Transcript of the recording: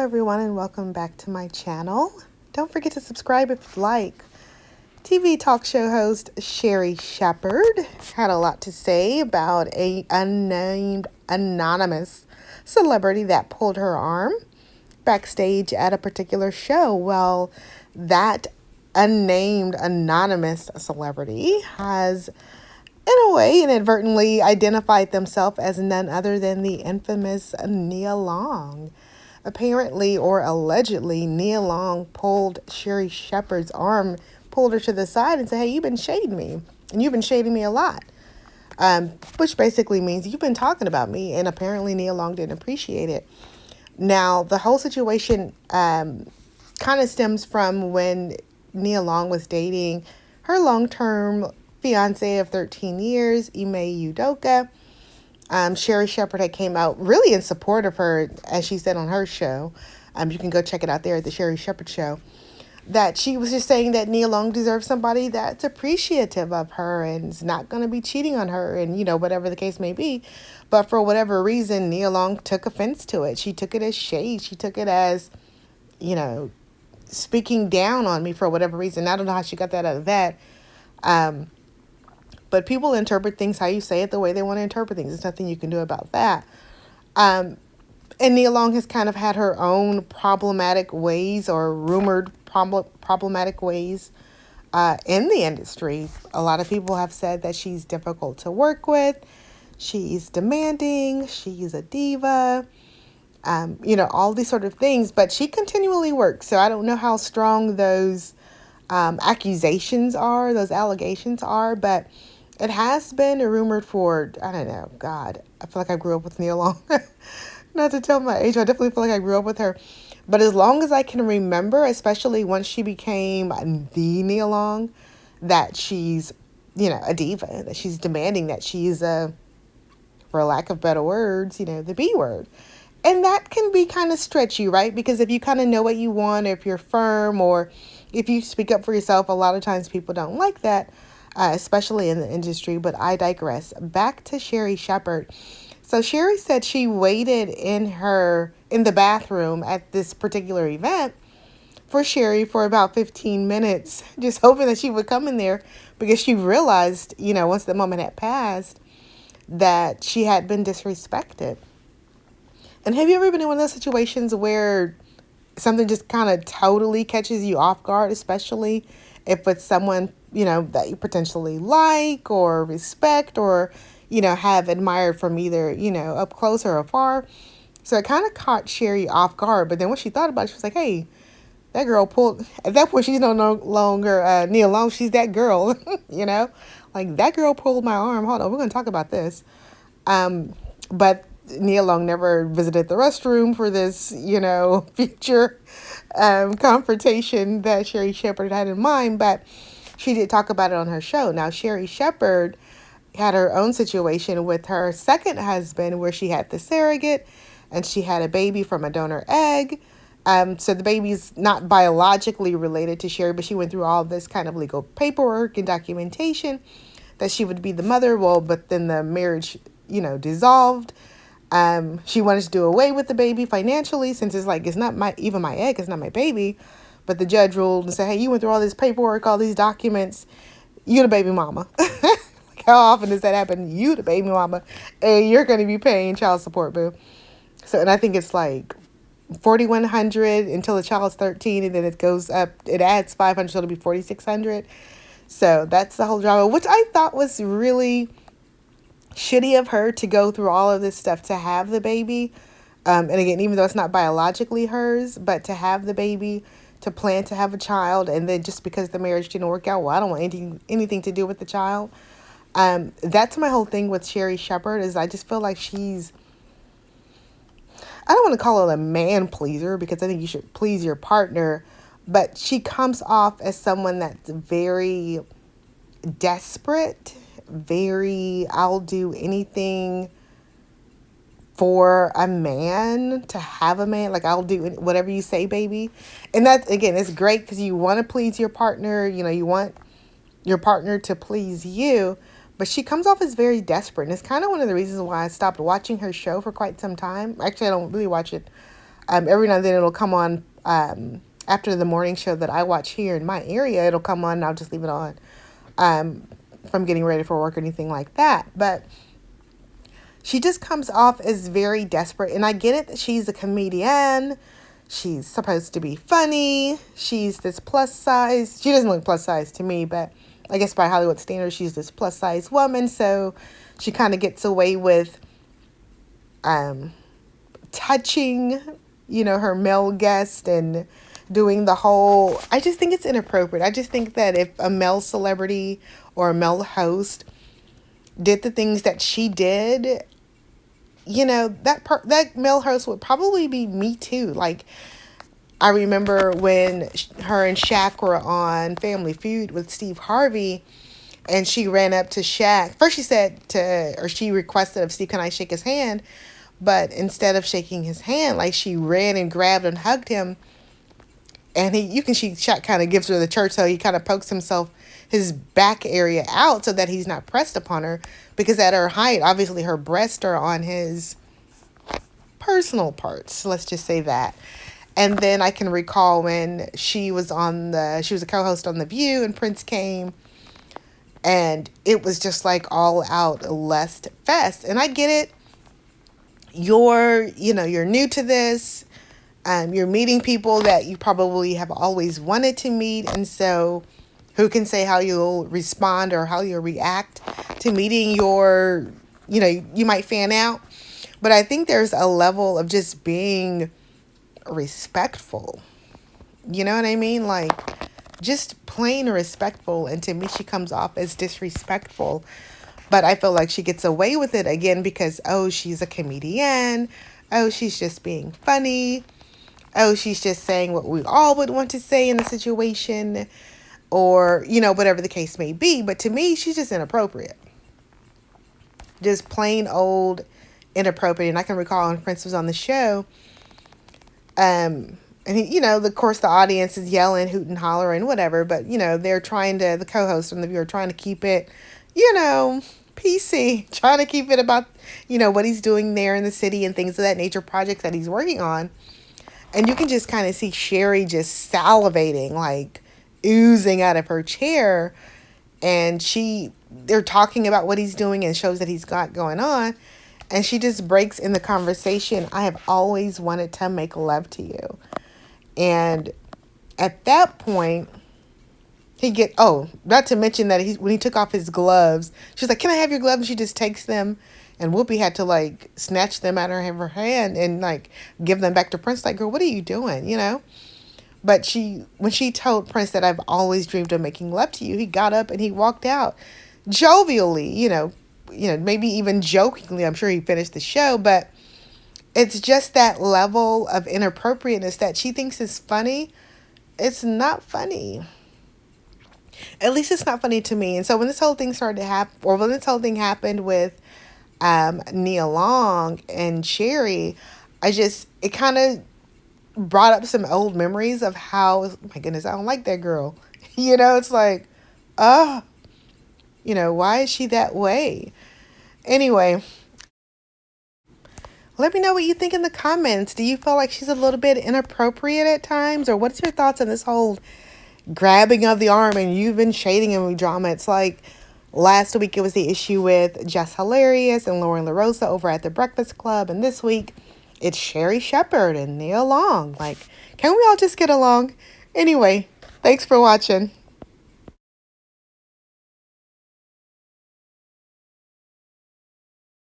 everyone, and welcome back to my channel. Don't forget to subscribe if you'd like. TV talk show host Sherri Shepherd had a lot to say about a unnamed anonymous celebrity that pulled her arm backstage at a particular show. Well, that unnamed anonymous celebrity has, in a way, inadvertently identified themselves as none other than the infamous Nia Long. Apparently, or allegedly, Nia Long pulled Sherri Shepherd's arm, pulled her to the side and said, hey, you've been shading me, and you've been shading me a lot. Which basically means you've been talking about me, and apparently Nia Long didn't appreciate it. Now, the whole situation kind of stems from when Nia Long was dating her long-term fiance of 13 years, Ime Udoka. Sherri Shepherd had came out really in support of her, as she said on her show. You can go check it out there at the Sherri Shepherd Show. That she was just saying that Nia Long deserves somebody that's appreciative of her and is not going to be cheating on her and, whatever the case may be. But for whatever reason, Nia Long took offense to it. She took it as shade. She took it as, speaking down on me for whatever reason. I don't know how she got that out of that. But people interpret things how you say it the way they want to interpret things. There's nothing you can do about that. And Nia Long has kind of had her own problematic ways or rumored problematic ways in the industry. A lot of people have said that she's difficult to work with. She's demanding. She's a diva. All these sort of things. But she continually works. So I don't know how strong those accusations are, those allegations are, but it has been rumored for, I don't know, God, I feel like I grew up with Nia Long. Not to tell my age, I definitely feel like I grew up with her. But as long as I can remember, especially once she became the Nia Long, that she's, a diva, that she's demanding, that she's for lack of better words, the B word. And that can be kind of stretchy, right? Because if you kind of know what you want, if you're firm, or if you speak up for yourself, a lot of times people don't like that. Especially in the industry, but I digress. Back to Sherri Shepherd. So Sherri said she waited in the bathroom at this particular event for Sherri for about 15 minutes, just hoping that she would come in there because she realized, once the moment had passed, that she had been disrespected. And have you ever been in one of those situations where something just kind of totally catches you off guard, especially if it's someone, that you potentially like or respect or, have admired from either, up close or afar. So it kind of caught Sherri off guard. But then when she thought about it, she was like, hey, that girl pulled, at that point, she's no longer Nia Long. She's that girl, like that girl pulled my arm. Hold on, we're going to talk about this. But Nia Long never visited the restroom for this, future confrontation that Sherri Shepherd had in mind, but she did talk about it on her show. Now, Sherri Shepherd had her own situation with her second husband where she had the surrogate and she had a baby from a donor egg. So the baby's not biologically related to Sherri, but she went through all this kind of legal paperwork and documentation that she would be the mother. Well, but then the marriage, dissolved. She wanted to do away with the baby financially since it's like, it's not my egg, it's not my baby. But the judge ruled and said, hey, you went through all this paperwork, all these documents, you the baby mama. Like, how often does that happen? You the baby mama, and you're going to be paying child support, boo. So, and I think it's like $4,100 until the child's 13, and then it goes up, it adds $500, so it'll be $4,600. So that's the whole drama, which I thought was really shitty of her to go through all of this stuff to have the baby. And again, even though it's not biologically hers, but to have the baby, to plan to have a child, and then just because the marriage didn't work out, well, I don't want anything to do with the child. That's my whole thing with Sherri Shepherd, is I just feel like she's, I don't want to call her a man pleaser because I think you should please your partner, but she comes off as someone that's very desperate, very, I'll do anything for a man, to have a man, like I'll do whatever you say, baby. And that, again, it's great because you want to please your partner, you want your partner to please you, but she comes off as very desperate. And it's kind of one of the reasons why I stopped watching her show for quite some time. Actually, I don't really watch it Every now and then it'll come on after the morning show that I watch here in my area. It'll come on and I'll just leave it on from getting ready for work or anything like that. But she just comes off as very desperate. And I get it that she's a comedian. She's supposed to be funny. She's this plus size. She doesn't look plus size to me, but I guess by Hollywood standards, she's this plus size woman. So she kind of gets away with touching, her male guest and doing the whole. I just think it's inappropriate. I just think that if a male celebrity or a male host did the things that she did, that male host would probably be Me Too. Like, I remember when her and Shaq were on Family Feud with Steve Harvey, and she ran up to Shaq. First she requested of Steve, can I shake his hand? But instead of shaking his hand, like, she ran and grabbed and hugged him. And Shaq kind of gives her the church, so he kind of pokes his back area out so that he's not pressed upon her. Because at her height, obviously her breasts are on his personal parts. Let's just say that. And then I can recall when she was a co-host on The View, and Prince came, and it was just like all out lust fest. And I get it. You're new to this. You're meeting people that you probably have always wanted to meet. And so who can say how you'll respond or how you'll react to meeting you might fan out. But I think there's a level of just being respectful. You know what I mean? Like, just plain respectful. And to me, she comes off as disrespectful. But I feel like she gets away with it again because, she's a comedian. She's just being funny. She's just saying what we all would want to say in the situation, or, whatever the case may be. But to me, she's just inappropriate. Just plain old inappropriate. And I can recall when Prince was on the show, and he, of course the audience is yelling, hooting, hollering, whatever. But, the co-host and the viewer are trying to keep it, PC, trying to keep it about, what he's doing there in the city and things of that nature, projects that he's working on. And you can just kind of see Sherri just salivating, like oozing out of her chair. And they're talking about what he's doing and shows that he's got going on. And she just breaks in the conversation. I have always wanted to make love to you. And at that point, not to mention that when he took off his gloves, she's like, can I have your gloves? And she just takes them. And Whoopi had to, like, snatch them out of her hand and, like, give them back to Prince. Like, girl, what are you doing, But when she told Prince that I've always dreamed of making love to you, he got up and he walked out jovially, maybe even jokingly. I'm sure he finished the show. But it's just that level of inappropriateness that she thinks is funny. It's not funny. At least it's not funny to me. And so when this whole thing started to happen, or when this whole thing happened with Nia Long and SHERRI, it kind of brought up some old memories of how, oh my goodness, I don't like that girl. It's like, why is she that way? Anyway, let me know what you think in the comments. Do you feel like she's a little bit inappropriate at times? Or what's your thoughts on this whole grabbing of the arm and you've been shading him with drama? It's like, last week, it was the issue with Jess Hilarious and Lauren LaRosa over at the Breakfast Club. And this week, it's Sherri Shepherd and Nia Long. Like, can we all just get along? Anyway, thanks for watching.